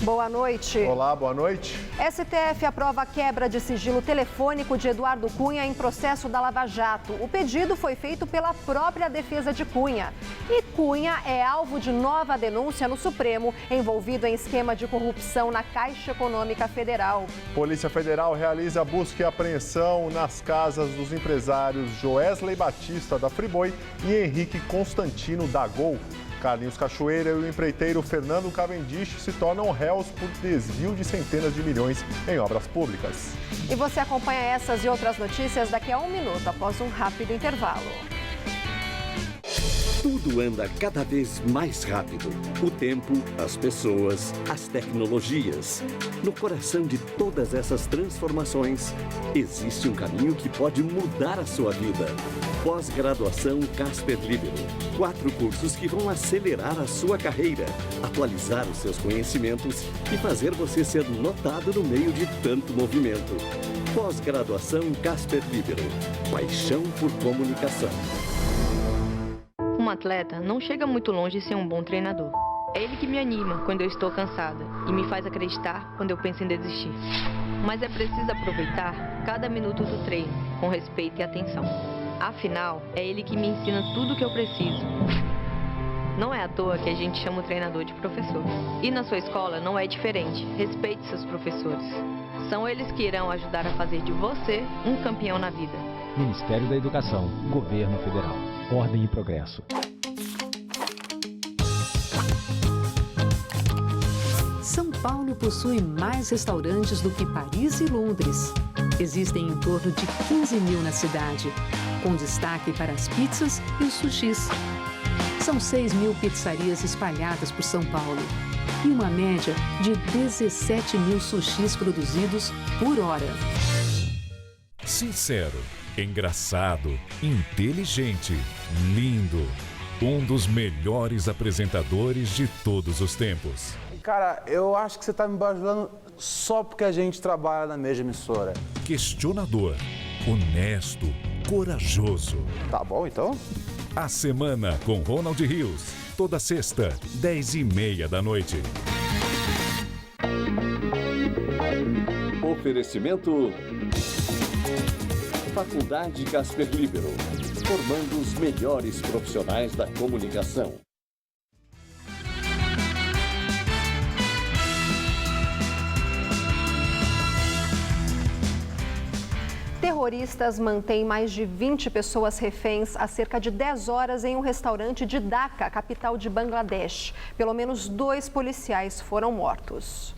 Boa noite. Olá, boa noite. STF aprova a quebra de sigilo telefônico de Eduardo Cunha em processo da Lava Jato. O pedido foi feito pela própria defesa de Cunha. E Cunha é alvo de nova denúncia no Supremo, envolvido em esquema de corrupção na Caixa Econômica Federal. Polícia Federal realiza busca e apreensão nas casas dos empresários Joesley Batista, da Friboi, e Henrique Constantino, da Gol. Carlinhos Cachoeira e o empreiteiro Fernando Cavendish se tornam réus por desvio de centenas de milhões em obras públicas. E você acompanha essas e outras notícias daqui a 1 minuto, após um rápido intervalo. Tudo anda cada vez mais rápido. O tempo, as pessoas, as tecnologias. No coração de todas essas transformações, existe um caminho que pode mudar a sua vida. Pós-graduação Casper Libero. 4 cursos que vão acelerar a sua carreira, atualizar os seus conhecimentos e fazer você ser notado no meio de tanto movimento. Pós-graduação Casper Libero. Paixão por comunicação. Um atleta não chega muito longe sem um bom treinador. É ele que me anima quando eu estou cansada e me faz acreditar quando eu penso em desistir. Mas é preciso aproveitar cada minuto do treino, com respeito e atenção. Afinal, é ele que me ensina tudo o que eu preciso. Não é à toa que a gente chama o treinador de professor. E na sua escola não é diferente. Respeite seus professores. São eles que irão ajudar a fazer de você um campeão na vida. Ministério da Educação, Governo Federal. Ordem e progresso. São Paulo possui mais restaurantes do que Paris e Londres. Existem em torno de 15 mil na cidade, com destaque para as pizzas e os sushis. São 6 mil pizzarias espalhadas por São Paulo e uma média de 17 mil sushis produzidos por hora. Sincero, engraçado, inteligente, lindo. Um dos melhores apresentadores de todos os tempos. Cara, eu acho que você tá me bajulando só porque a gente trabalha na mesma emissora. Questionador, honesto, corajoso. Tá bom, então? A Semana com Ronald Rios. Toda sexta, 10h30 da noite. Oferecimento Faculdade Casper Libero. Formando os melhores profissionais da comunicação. Terroristas mantêm mais de 20 pessoas reféns há cerca de 10 horas em um restaurante de Dhaka, capital de Bangladesh. Pelo menos 2 policiais foram mortos.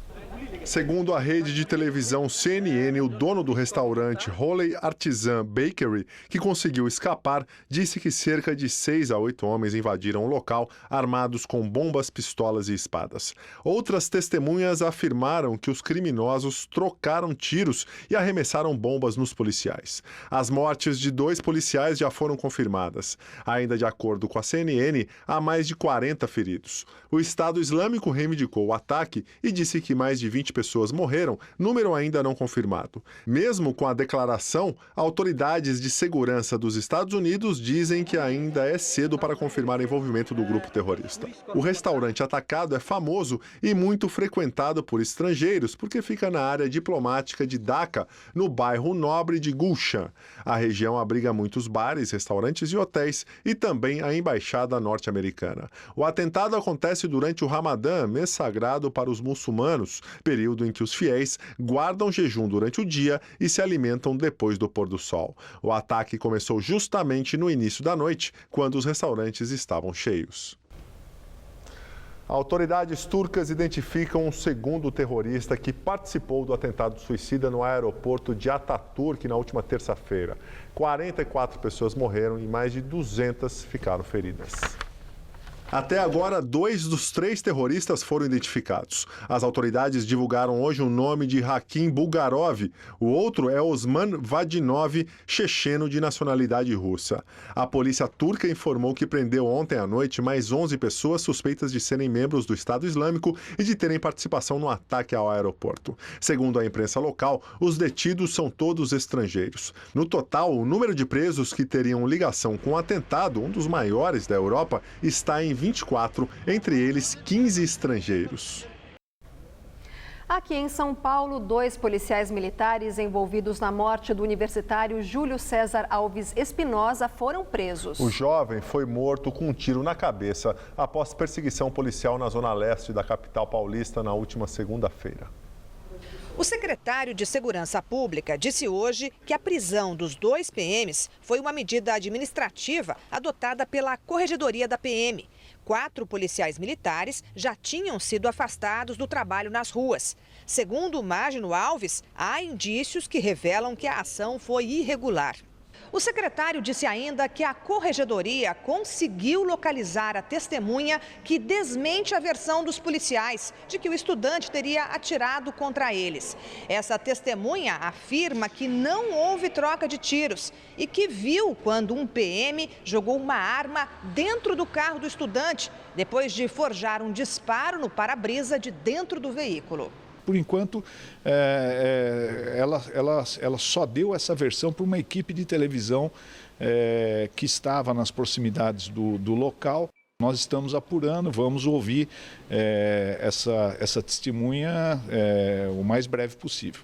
Segundo a rede de televisão CNN, o dono do restaurante Holley Artisan Bakery, que conseguiu escapar, disse que cerca de 6 a 8 homens invadiram o local armados com bombas, pistolas e espadas. Outras testemunhas afirmaram que os criminosos trocaram tiros e arremessaram bombas nos policiais. As mortes de 2 policiais já foram confirmadas. Ainda de acordo com a CNN, há mais de 40 feridos. O Estado Islâmico reivindicou o ataque e disse que mais de 20 pessoas morreram, número ainda não confirmado. Mesmo com a declaração, autoridades de segurança dos Estados Unidos dizem que ainda é cedo para confirmar o envolvimento do grupo terrorista. O restaurante atacado é famoso e muito frequentado por estrangeiros, porque fica na área diplomática de Dhaka, no bairro nobre de Gulshan. A região abriga muitos bares, restaurantes e hotéis, e também a embaixada norte-americana. O atentado acontece durante o Ramadã, mês sagrado para os muçulmanos, período em que os fiéis guardam jejum durante o dia e se alimentam depois do pôr do sol. O ataque começou justamente no início da noite, quando os restaurantes estavam cheios. Autoridades turcas identificam um segundo terrorista que participou do atentado suicida no aeroporto de Ataturk na última terça-feira. 44 pessoas morreram e mais de 200 ficaram feridas. Até agora, 2 dos 3 terroristas foram identificados. As autoridades divulgaram hoje o nome de Hakim Bulgarov. O outro é Osman Vadinov, checheno de nacionalidade russa. A polícia turca informou que prendeu ontem à noite mais 11 pessoas suspeitas de serem membros do Estado Islâmico e de terem participação no ataque ao aeroporto. Segundo a imprensa local, os detidos são todos estrangeiros. No total, o número de presos que teriam ligação com o atentado, um dos maiores da Europa, está em 24, entre eles 15 estrangeiros. Aqui em São Paulo, 2 policiais militares envolvidos na morte do universitário Júlio César Alves Espinosa foram presos. O jovem foi morto com um tiro na cabeça após perseguição policial na zona leste da capital paulista na última segunda-feira. O secretário de Segurança Pública disse hoje que a prisão dos 2 PMs foi uma medida administrativa adotada pela Corregedoria da PM. 4 policiais militares já tinham sido afastados do trabalho nas ruas. Segundo Mágino Alves, há indícios que revelam que a ação foi irregular. O secretário disse ainda que a Corregedoria conseguiu localizar a testemunha que desmente a versão dos policiais de que o estudante teria atirado contra eles. Essa testemunha afirma que não houve troca de tiros e que viu quando um PM jogou uma arma dentro do carro do estudante, depois de forjar um disparo no para-brisa de dentro do veículo. Por enquanto, ela só deu essa versão para uma equipe de televisão que estava nas proximidades do local. Nós estamos apurando, vamos ouvir essa testemunha o mais breve possível.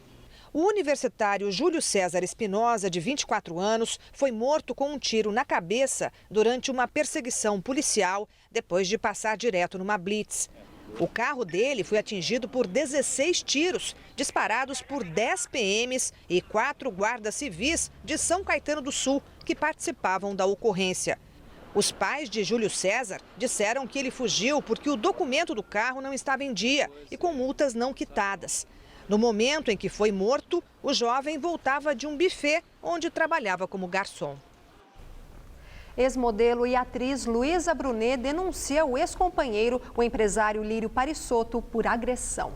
O universitário Júlio César Espinosa, de 24 anos, foi morto com um tiro na cabeça durante uma perseguição policial depois de passar direto numa blitz. O carro dele foi atingido por 16 tiros, disparados por 10 PMs e 4 guardas civis de São Caetano do Sul, que participavam da ocorrência. Os pais de Júlio César disseram que ele fugiu porque o documento do carro não estava em dia e com multas não quitadas. No momento em que foi morto, o jovem voltava de um buffet onde trabalhava como garçom. Ex-modelo e atriz Luísa Brunet denuncia o ex-companheiro, o empresário Lírio Parisotto, por agressão.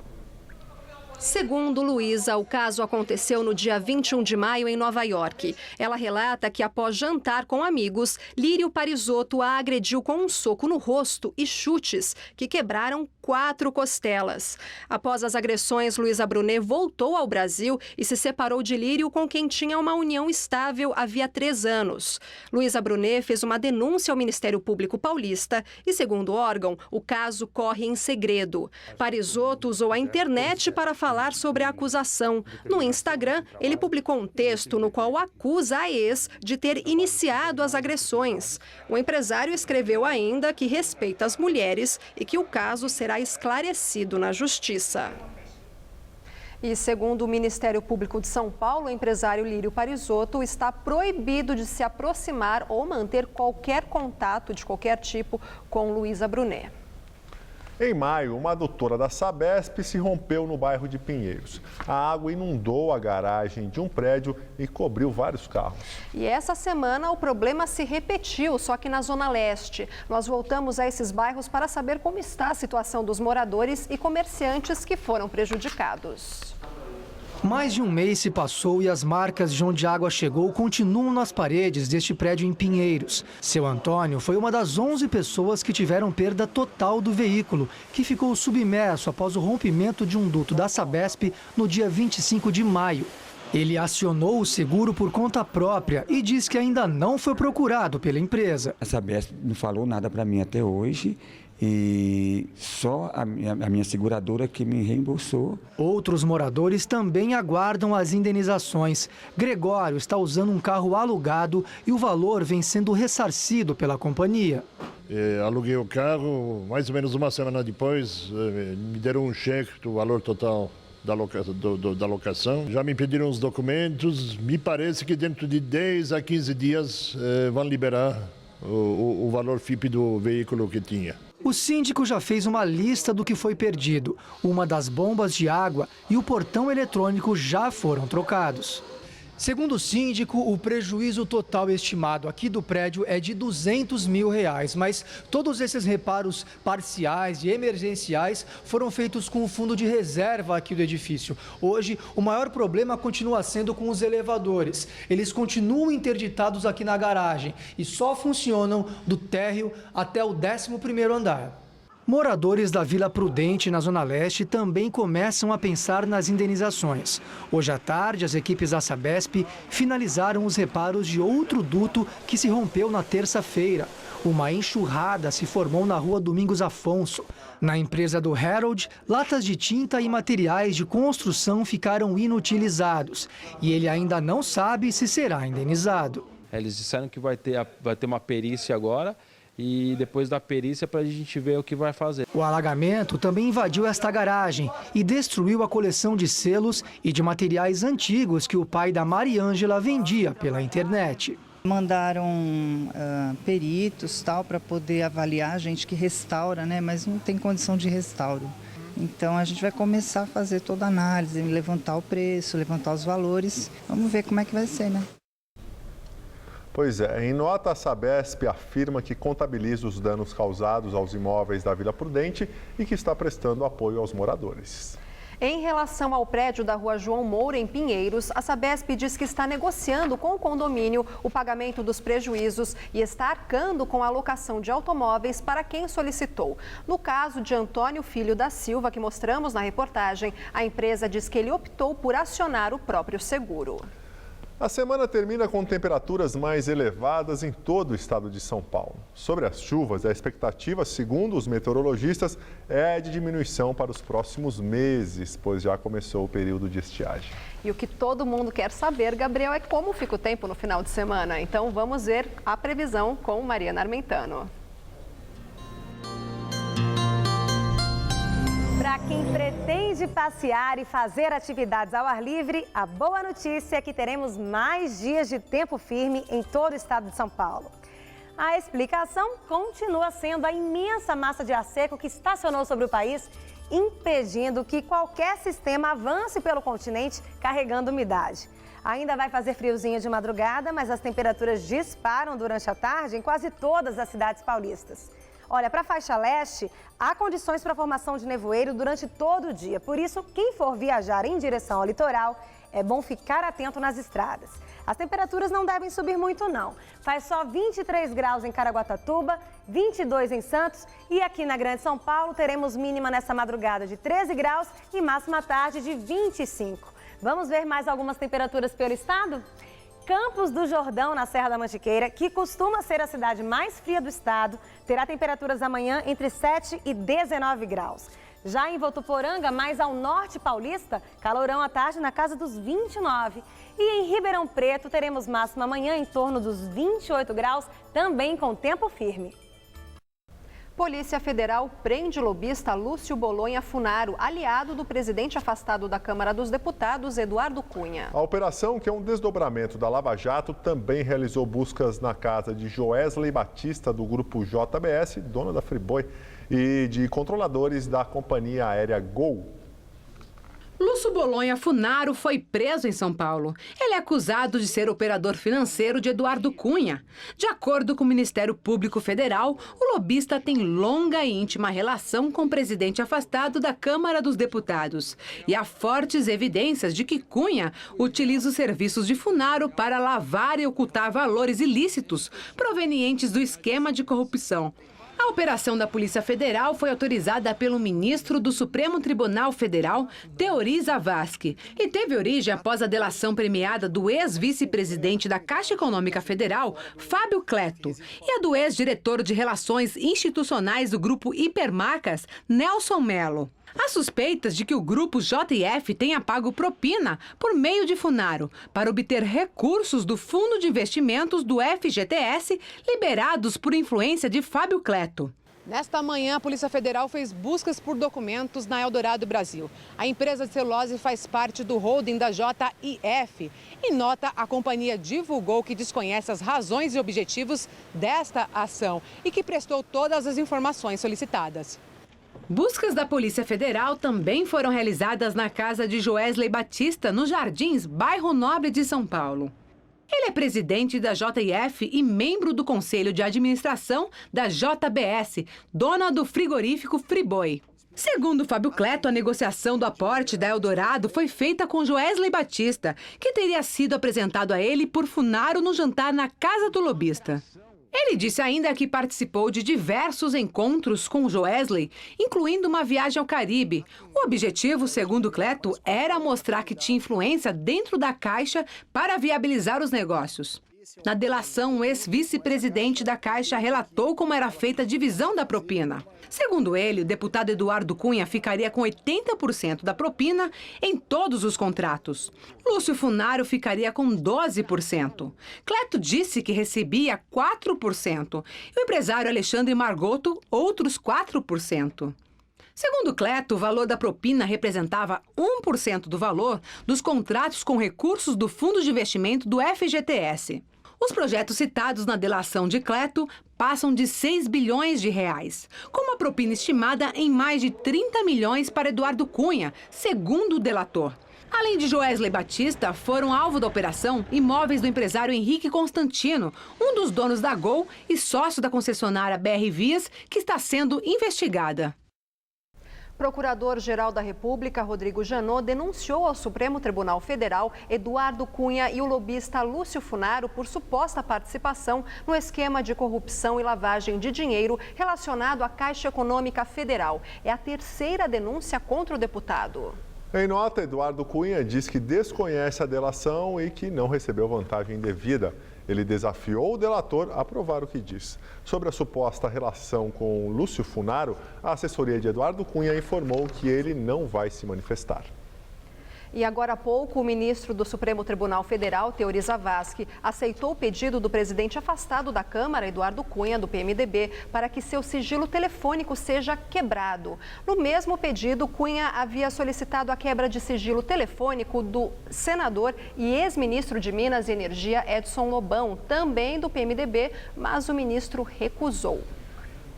Segundo Luísa, o caso aconteceu no dia 21 de maio em Nova York. Ela relata que após jantar com amigos, Lírio Parisotto a agrediu com um soco no rosto e chutes que quebraram 4 costelas. Após as agressões, Luísa Brunet voltou ao Brasil e se separou de Lírio, com quem tinha uma união estável havia 3 anos. Luísa Brunet fez uma denúncia ao Ministério Público Paulista e, segundo o órgão, o caso corre em segredo. Parisotto usou a internet para falar sobre a acusação. No Instagram, ele publicou um texto no qual acusa a ex de ter iniciado as agressões. O empresário escreveu ainda que respeita as mulheres e que o caso será esclarecido na Justiça. E segundo o Ministério Público de São Paulo, o empresário Lírio Parisotto está proibido de se aproximar ou manter qualquer contato de qualquer tipo com Luísa Brunet. Em maio, uma adutora da Sabesp se rompeu no bairro de Pinheiros. A água inundou a garagem de um prédio e cobriu vários carros. E essa semana o problema se repetiu, só que na Zona Leste. Nós voltamos a esses bairros para saber como está a situação dos moradores e comerciantes que foram prejudicados. Mais de um mês se passou e as marcas de onde a água chegou continuam nas paredes deste prédio em Pinheiros. Seu Antônio foi uma das 11 pessoas que tiveram perda total do veículo, que ficou submerso após o rompimento de um duto da Sabesp no dia 25 de maio. Ele acionou o seguro por conta própria e diz que ainda não foi procurado pela empresa. A Sabesp não falou nada para mim até hoje. E só a minha seguradora que me reembolsou. Outros moradores também aguardam as indenizações. Gregório está usando um carro alugado e o valor vem sendo ressarcido pela companhia. Aluguei o carro, mais ou menos uma semana depois, me deram um cheque do valor total da locação. Já me pediram os documentos, me parece que dentro de 10 a 15 dias vão liberar o valor FIP do veículo que tinha. O síndico já fez uma lista do que foi perdido. Uma das bombas de água e o portão eletrônico já foram trocados. Segundo o síndico, o prejuízo total estimado aqui do prédio é de R$200 mil, mas todos esses reparos parciais e emergenciais foram feitos com o fundo de reserva aqui do edifício. Hoje, o maior problema continua sendo com os elevadores. Eles continuam interditados aqui na garagem e só funcionam do térreo até o 11º andar. Moradores da Vila Prudente, na Zona Leste, também começam a pensar nas indenizações. Hoje à tarde, as equipes da Sabesp finalizaram os reparos de outro duto que se rompeu na terça-feira. Uma enxurrada se formou na rua Domingos Afonso. Na empresa do Harold, latas de tinta e materiais de construção ficaram inutilizados. E ele ainda não sabe se será indenizado. Eles disseram que vai ter uma perícia agora e depois da perícia para a gente ver o que vai fazer. O alagamento também invadiu esta garagem e destruiu a coleção de selos e de materiais antigos que o pai da Mariângela vendia pela internet. Mandaram peritos para poder avaliar, a gente que restaura, né? Mas não tem condição de restauro. Então a gente vai começar a fazer toda a análise, levantar o preço, levantar os valores. Vamos ver como é que vai ser, né? Pois é, em nota, a Sabesp afirma que contabiliza os danos causados aos imóveis da Vila Prudente e que está prestando apoio aos moradores. Em relação ao prédio da Rua João Moura, em Pinheiros, a Sabesp diz que está negociando com o condomínio o pagamento dos prejuízos e está arcando com a alocação de automóveis para quem solicitou. No caso de Antônio Filho da Silva, que mostramos na reportagem, a empresa diz que ele optou por acionar o próprio seguro. A semana termina com temperaturas mais elevadas em todo o estado de São Paulo. Sobre as chuvas, a expectativa, segundo os meteorologistas, é de diminuição para os próximos meses, pois já começou o período de estiagem. E o que todo mundo quer saber, Gabriel, é como fica o tempo no final de semana. Então vamos ver a previsão com Mariana Armentano. Para quem pretende passear e fazer atividades ao ar livre, a boa notícia é que teremos mais dias de tempo firme em todo o estado de São Paulo. A explicação continua sendo a imensa massa de ar seco que estacionou sobre o país, impedindo que qualquer sistema avance pelo continente carregando umidade. Ainda vai fazer friozinho de madrugada, mas as temperaturas disparam durante a tarde em quase todas as cidades paulistas. Olha, para a faixa leste, há condições para a formação de nevoeiro durante todo o dia. Por isso, quem for viajar em direção ao litoral, é bom ficar atento nas estradas. As temperaturas não devem subir muito, não. Faz só 23 graus em Caraguatatuba, 22 em Santos e aqui na Grande São Paulo teremos mínima nessa madrugada de 13 graus e máxima à tarde de 25. Vamos ver mais algumas temperaturas pelo estado? Campos do Jordão, na Serra da Mantiqueira, que costuma ser a cidade mais fria do estado, terá temperaturas amanhã entre 7 e 19 graus. Já em Votuporanga, mais ao norte paulista, calorão à tarde na casa dos 29. E em Ribeirão Preto, teremos máxima amanhã em torno dos 28 graus, também com tempo firme. Polícia Federal prende o lobista Lúcio Bolonha Funaro, aliado do presidente afastado da Câmara dos Deputados, Eduardo Cunha. A operação, que é um desdobramento da Lava Jato, também realizou buscas na casa de Joesley Batista, do grupo JBS, dono da Friboi, e de controladores da companhia aérea Gol. Lúcio Bolonha Funaro foi preso em São Paulo. Ele é acusado de ser operador financeiro de Eduardo Cunha. De acordo com o Ministério Público Federal, o lobista tem longa e íntima relação com o presidente afastado da Câmara dos Deputados. E há fortes evidências de que Cunha utiliza os serviços de Funaro para lavar e ocultar valores ilícitos provenientes do esquema de corrupção. A operação da Polícia Federal foi autorizada pelo ministro do Supremo Tribunal Federal, Teori Zavascki, e teve origem após a delação premiada do ex-vice-presidente da Caixa Econômica Federal, Fábio Cleto, e a do ex-diretor de Relações Institucionais do Grupo Hipermarcas, Nelson Mello. Há suspeitas de que o grupo JF tenha pago propina por meio de Funaro para obter recursos do Fundo de Investimentos do FGTS liberados por influência de Fábio Cleto. Nesta manhã, a Polícia Federal fez buscas por documentos na Eldorado Brasil. A empresa de celulose faz parte do holding da JIF. Em nota, a companhia divulgou que desconhece as razões e objetivos desta ação e que prestou todas as informações solicitadas. Buscas da Polícia Federal também foram realizadas na casa de Joesley Batista, nos Jardins, bairro Nobre de São Paulo. Ele é presidente da JIF e membro do Conselho de Administração da JBS, dona do frigorífico Friboi. Segundo Fábio Cleto, a negociação do aporte da Eldorado foi feita com Joesley Batista, que teria sido apresentado a ele por Funaro no jantar na casa do lobista. Ele disse ainda que participou de diversos encontros com Joesley, incluindo uma viagem ao Caribe. O objetivo, segundo Cleto, era mostrar que tinha influência dentro da Caixa para viabilizar os negócios. Na delação, o ex-vice-presidente da Caixa relatou como era feita a divisão da propina. Segundo ele, o deputado Eduardo Cunha ficaria com 80% da propina em todos os contratos. Lúcio Funaro ficaria com 12%. Cleto disse que recebia 4%. E o empresário Alexandre Margotto, outros 4%. Segundo Cleto, o valor da propina representava 1% do valor dos contratos com recursos do Fundo de Investimento do FGTS. Os projetos citados na delação de Cleto passam de 6 bilhões de reais, com uma propina estimada em mais de 30 milhões para Eduardo Cunha, segundo o delator. Além de Joesley Batista, foram alvo da operação imóveis do empresário Henrique Constantino, um dos donos da Gol e sócio da concessionária BR Vias, que está sendo investigada. Procurador-Geral da República, Rodrigo Janot, denunciou ao Supremo Tribunal Federal Eduardo Cunha e o lobista Lúcio Funaro por suposta participação no esquema de corrupção e lavagem de dinheiro relacionado à Caixa Econômica Federal. É a terceira denúncia contra o deputado. Em nota, Eduardo Cunha diz que desconhece a delação e que não recebeu vantagem indevida. Ele desafiou o delator a provar o que diz. Sobre a suposta relação com Lúcio Funaro, a assessoria de Eduardo Cunha informou que ele não vai se manifestar. E agora há pouco, o ministro do Supremo Tribunal Federal, Teori Zavascki, aceitou o pedido do presidente afastado da Câmara, Eduardo Cunha, do PMDB, para que seu sigilo telefônico seja quebrado. No mesmo pedido, Cunha havia solicitado a quebra de sigilo telefônico do senador e ex-ministro de Minas e Energia, Edson Lobão, também do PMDB, mas o ministro recusou.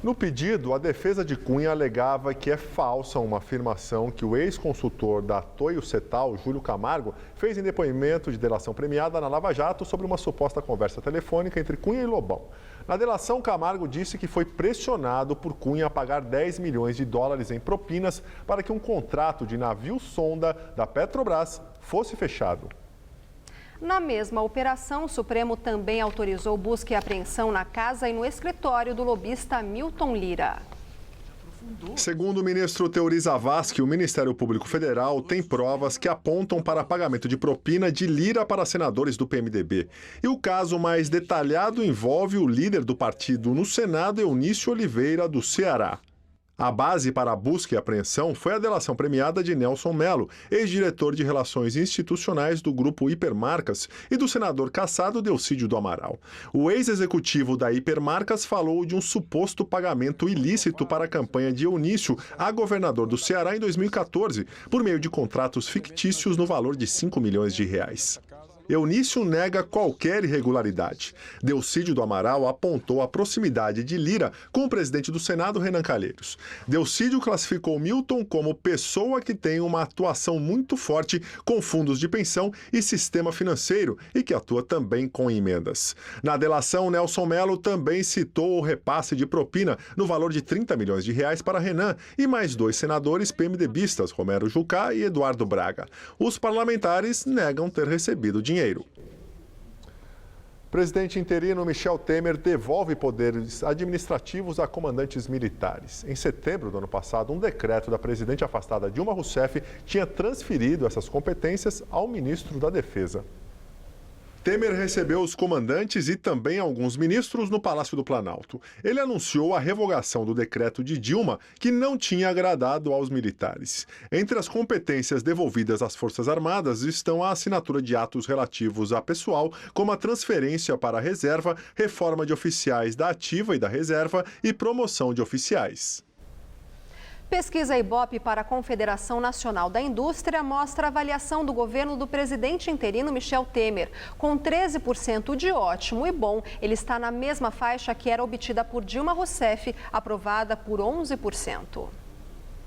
No pedido, a defesa de Cunha alegava que é falsa uma afirmação que o ex-consultor da Toyo Setal, Júlio Camargo, fez em depoimento de delação premiada na Lava Jato sobre uma suposta conversa telefônica entre Cunha e Lobão. Na delação, Camargo disse que foi pressionado por Cunha a pagar 10 milhões de dólares em propinas para que um contrato de navio-sonda da Petrobras fosse fechado. Na mesma operação, o Supremo também autorizou busca e apreensão na casa e no escritório do lobista Milton Lira. Segundo o ministro Teori Zavascki, o Ministério Público Federal tem provas que apontam para pagamento de propina de Lira para senadores do PMDB. E o caso mais detalhado envolve o líder do partido no Senado, Eunício Oliveira, do Ceará. A base para a busca e apreensão foi a delação premiada de Nelson Mello, ex-diretor de Relações Institucionais do Grupo Hipermarcas, e do senador cassado Delcídio do Amaral. O ex-executivo da Hipermarcas falou de um suposto pagamento ilícito para a campanha de Eunício a governador do Ceará em 2014, por meio de contratos fictícios no valor de 5 milhões de reais. Eunício nega qualquer irregularidade. Delcídio do Amaral apontou a proximidade de Lira com o presidente do Senado, Renan Calheiros. Delcídio classificou Milton como pessoa que tem uma atuação muito forte com fundos de pensão e sistema financeiro e que atua também com emendas. Na delação, Nelson Mello também citou o repasse de propina no valor de 30 milhões de reais para Renan e mais 2 senadores PMDBistas, Romero Jucá e Eduardo Braga. Os parlamentares negam ter recebido dinheiro. Presidente interino Michel Temer devolve poderes administrativos a comandantes militares. Em setembro do ano passado, um decreto da presidente afastada Dilma Rousseff tinha transferido essas competências ao ministro da Defesa. Temer recebeu os comandantes e também alguns ministros no Palácio do Planalto. Ele anunciou a revogação do decreto de Dilma, que não tinha agradado aos militares. Entre as competências devolvidas às Forças Armadas estão a assinatura de atos relativos a pessoal, como a transferência para a reserva, reforma de oficiais da ativa e da reserva e promoção de oficiais. Pesquisa Ibope para a Confederação Nacional da Indústria mostra a avaliação do governo do presidente interino Michel Temer. Com 13% de ótimo e bom, ele está na mesma faixa que era obtida por Dilma Rousseff, aprovada por 11%.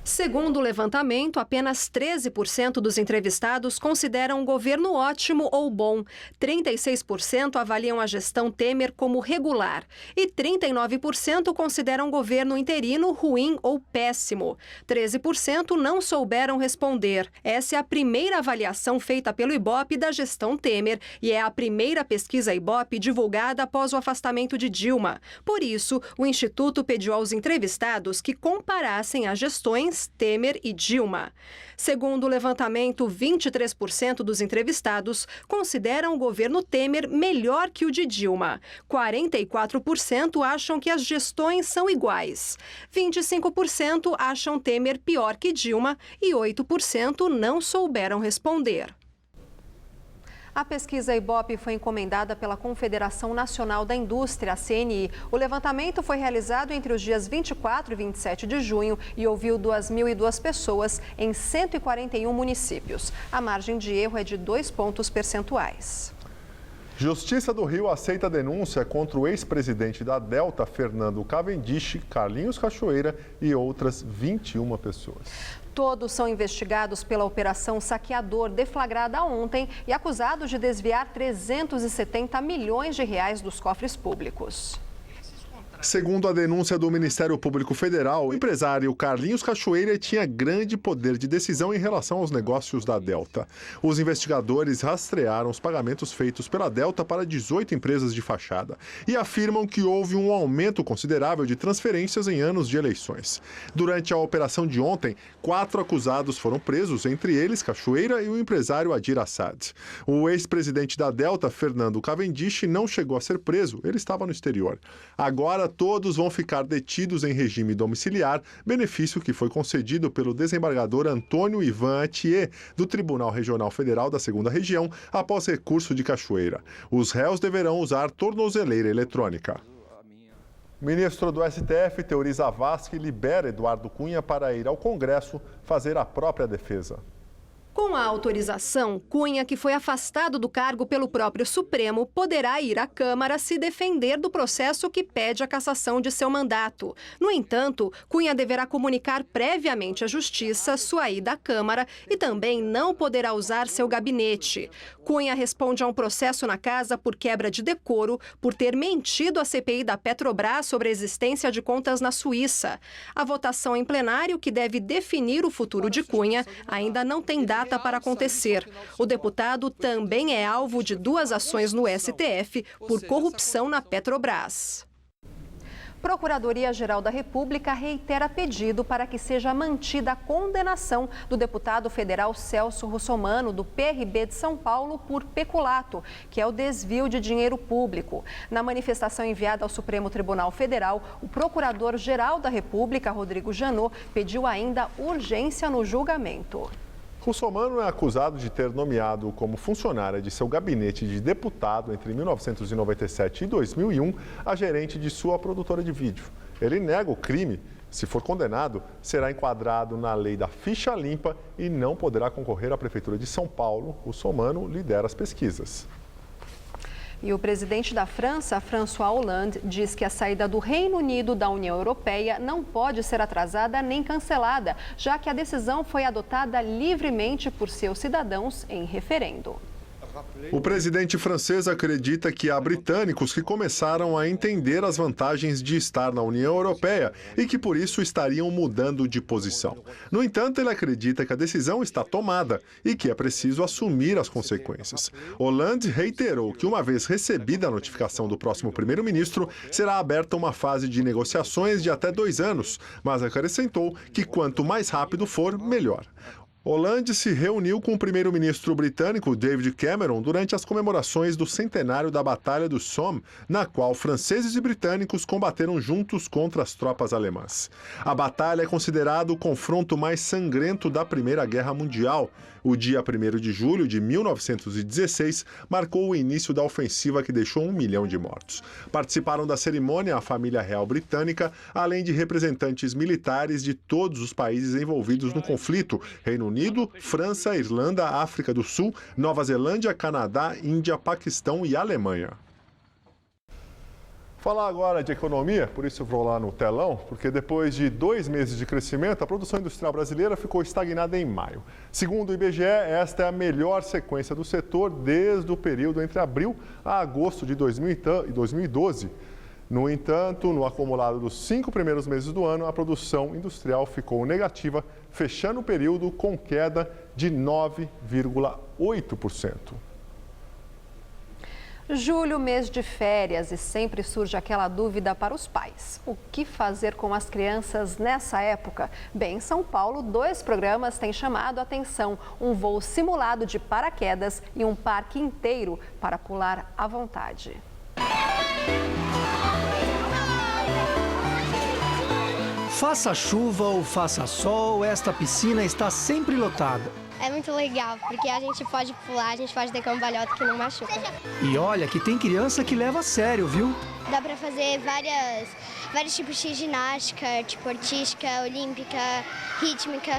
Segundo o levantamento, apenas 13% dos entrevistados consideram o governo ótimo ou bom, 36% avaliam a gestão Temer como regular e 39% consideram o governo interino ruim ou péssimo. 13% não souberam responder. Essa é a primeira avaliação feita pelo Ibope da gestão Temer e é a primeira pesquisa Ibope divulgada após o afastamento de Dilma. Por isso, o Instituto pediu aos entrevistados que comparassem as gestões gestões Temer e Dilma. Segundo o levantamento, 23% dos entrevistados consideram o governo Temer melhor que o de Dilma. 44% acham que as gestões são iguais. 25% acham Temer pior que Dilma e 8% não souberam responder. A pesquisa Ibope foi encomendada pela Confederação Nacional da Indústria, a CNI. O levantamento foi realizado entre os dias 24 e 27 de junho e ouviu 2.002 pessoas em 141 municípios. A margem de erro é de 2 pontos percentuais. Justiça do Rio aceita a denúncia contra o ex-presidente da Delta, Fernando Cavendish, Carlinhos Cachoeira e outras 21 pessoas. Todos são investigados pela Operação Saqueador, deflagrada ontem e acusados de desviar 370 milhões de reais dos cofres públicos. Segundo a denúncia do Ministério Público Federal, o empresário Carlinhos Cachoeira tinha grande poder de decisão em relação aos negócios da Delta. Os investigadores rastrearam os pagamentos feitos pela Delta para 18 empresas de fachada e afirmam que houve um aumento considerável de transferências em anos de eleições. Durante a operação de ontem, 4 acusados foram presos, entre eles Cachoeira e o empresário Adir Assad. O ex-presidente da Delta, Fernando Cavendish, não chegou a ser preso, ele estava no exterior. Agora, todos vão ficar detidos em regime domiciliar, benefício que foi concedido pelo desembargador Antônio Ivan Atier, do Tribunal Regional Federal da 2ª Região, após recurso de Cachoeira. Os réus deverão usar tornozeleira eletrônica. O ministro do STF, Teori Zavascki, libera Eduardo Cunha para ir ao Congresso fazer a própria defesa. Com a autorização, Cunha, que foi afastado do cargo pelo próprio Supremo, poderá ir à Câmara se defender do processo que pede a cassação de seu mandato. No entanto, Cunha deverá comunicar previamente à Justiça sua ida à Câmara e também não poderá usar seu gabinete. Cunha responde a um processo na casa por quebra de decoro por ter mentido à CPI da Petrobras sobre a existência de contas na Suíça. A votação em plenário, que deve definir o futuro de Cunha, ainda não tem data para acontecer. O deputado também é alvo de 2 ações no STF por corrupção na Petrobras. Procuradoria-Geral da República reitera pedido para que seja mantida a condenação do deputado federal Celso Russomano, do PRB de São Paulo, por peculato, que é o desvio de dinheiro público. Na manifestação enviada ao Supremo Tribunal Federal, o Procurador-Geral da República, Rodrigo Janot, pediu ainda urgência no julgamento. Russomano é acusado de ter nomeado como funcionária de seu gabinete de deputado entre 1997 e 2001 a gerente de sua produtora de vídeo. Ele nega o crime. Se for condenado, será enquadrado na lei da ficha limpa e não poderá concorrer à Prefeitura de São Paulo. Russomano lidera as pesquisas. E o presidente da França, François Hollande, diz que a saída do Reino Unido da União Europeia não pode ser atrasada nem cancelada, já que a decisão foi adotada livremente por seus cidadãos em referendo. O presidente francês acredita que há britânicos que começaram a entender as vantagens de estar na União Europeia e que por isso estariam mudando de posição. No entanto, ele acredita que a decisão está tomada e que é preciso assumir as consequências. Hollande reiterou que, uma vez recebida a notificação do próximo primeiro-ministro, será aberta uma fase de negociações de até 2 anos, mas acrescentou que quanto mais rápido for, melhor. Hollande se reuniu com o primeiro-ministro britânico David Cameron durante as comemorações do centenário da Batalha do Somme, na qual franceses e britânicos combateram juntos contra as tropas alemãs. A batalha é considerada o confronto mais sangrento da Primeira Guerra Mundial. O dia 1º de julho de 1916 marcou o início da ofensiva que deixou 1 milhão de mortos. Participaram da cerimônia a família real britânica, além de representantes militares de todos os países envolvidos no conflito: Reino Unido, França, Irlanda, África do Sul, Nova Zelândia, Canadá, Índia, Paquistão e Alemanha. Falar agora de economia, por isso eu vou lá no telão, porque depois de 2 meses de crescimento, a produção industrial brasileira ficou estagnada em maio. Segundo o IBGE, esta é a melhor sequência do setor desde o período entre abril a agosto de 2012. No entanto, no acumulado dos 5 primeiros meses do ano, a produção industrial ficou negativa, fechando o período com queda de 9,8%. Julho, mês de férias, e sempre surge aquela dúvida para os pais. O que fazer com as crianças nessa época? Bem, em São Paulo, 2 programas têm chamado a atenção. Um voo simulado de paraquedas e um parque inteiro para pular à vontade. Faça chuva ou faça sol, esta piscina está sempre lotada. É muito legal, porque a gente pode pular, a gente pode ter cambalhota que não machuca. E olha que tem criança que leva a sério, viu? Dá pra fazer vários tipos de ginástica, tipo artística, olímpica, rítmica.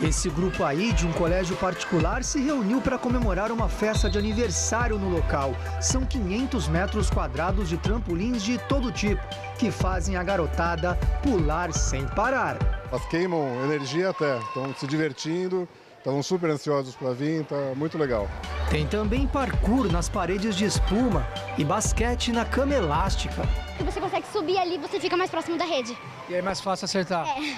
Esse grupo aí, de um colégio particular, se reuniu para comemorar uma festa de aniversário no local. São 500 metros quadrados de trampolins de todo tipo, que fazem a garotada pular sem parar. Elas queimam energia até, estão se divertindo. Estavam super ansiosos para vir, tá muito legal. Tem também parkour nas paredes de espuma e basquete na cama elástica. Você consegue subir ali, você fica mais próximo da rede. E aí é mais fácil acertar. É.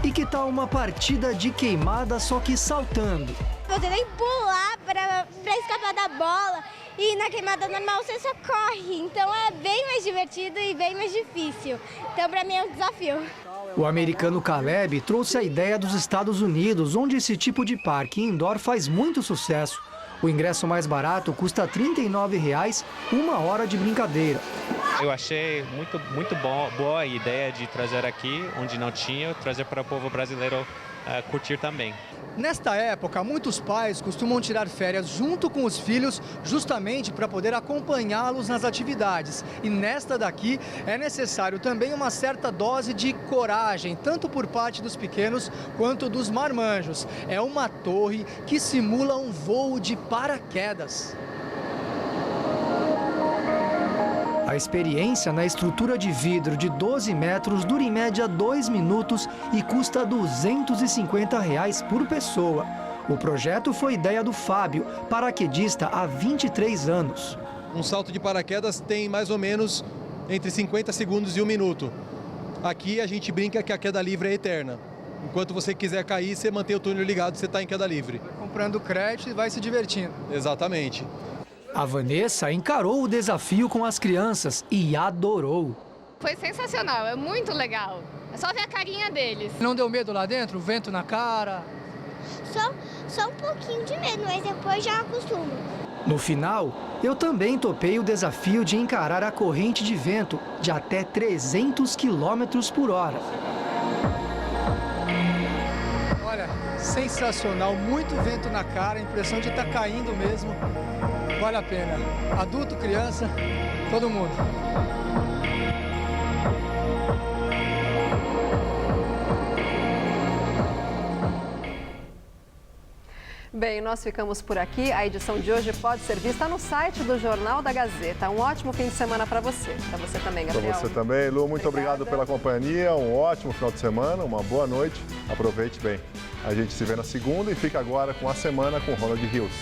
E que tal uma partida de queimada, só que saltando? Você tem que pular para escapar da bola e na queimada normal você só corre. Então é bem mais divertido e bem mais difícil. Então para mim é um desafio. O americano Caleb trouxe a ideia dos Estados Unidos, onde esse tipo de parque indoor faz muito sucesso. O ingresso mais barato custa R$ 39,00, 1 hora de brincadeira. Eu achei muito boa a ideia de trazer aqui, onde não tinha, trazer para o povo brasileiro curtir também. Nesta época, muitos pais costumam tirar férias junto com os filhos, justamente para poder acompanhá-los nas atividades. E nesta daqui é necessário também uma certa dose de coragem, tanto por parte dos pequenos quanto dos marmanjos. É uma torre que simula um voo de paraquedas. A experiência na estrutura de vidro de 12 metros dura em média 2 minutos e custa R$ 250,00 por pessoa. O projeto foi ideia do Fábio, paraquedista há 23 anos. Um salto de paraquedas tem mais ou menos entre 50 segundos e 1 minuto. Aqui a gente brinca que a queda livre é eterna. Enquanto você quiser cair, você mantém o túnel ligado, você está em queda livre. Vai comprando crédito e vai se divertindo. Exatamente. A Vanessa encarou o desafio com as crianças e adorou. Foi sensacional, é muito legal. É só ver a carinha deles. Não deu medo lá dentro? O vento na cara? Só um pouquinho de medo, mas depois já acostumo. No final, eu também topei o desafio de encarar a corrente de vento de até 300 km por hora. Olha, sensacional, muito vento na cara, a impressão de estar caindo mesmo. Vale a pena. Adulto, criança, todo mundo. Bem, nós ficamos por aqui. A edição de hoje pode ser vista no site do Jornal da Gazeta. Um ótimo fim de semana para você. Para você também, Gabriel. Para você também, Lu. Muito obrigado pela companhia. Um ótimo final de semana, uma boa noite. Aproveite bem. A gente se vê na segunda e fica agora com a semana com Ronald Rios.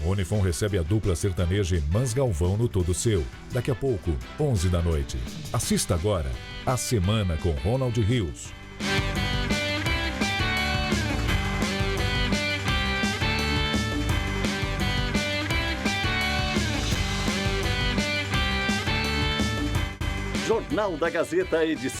Unifom recebe a dupla sertaneja Irmãs Galvão no Todo Seu. Daqui a pouco, 11 da noite. Assista agora a Semana com Ronald Rios. Jornal da Gazeta, edição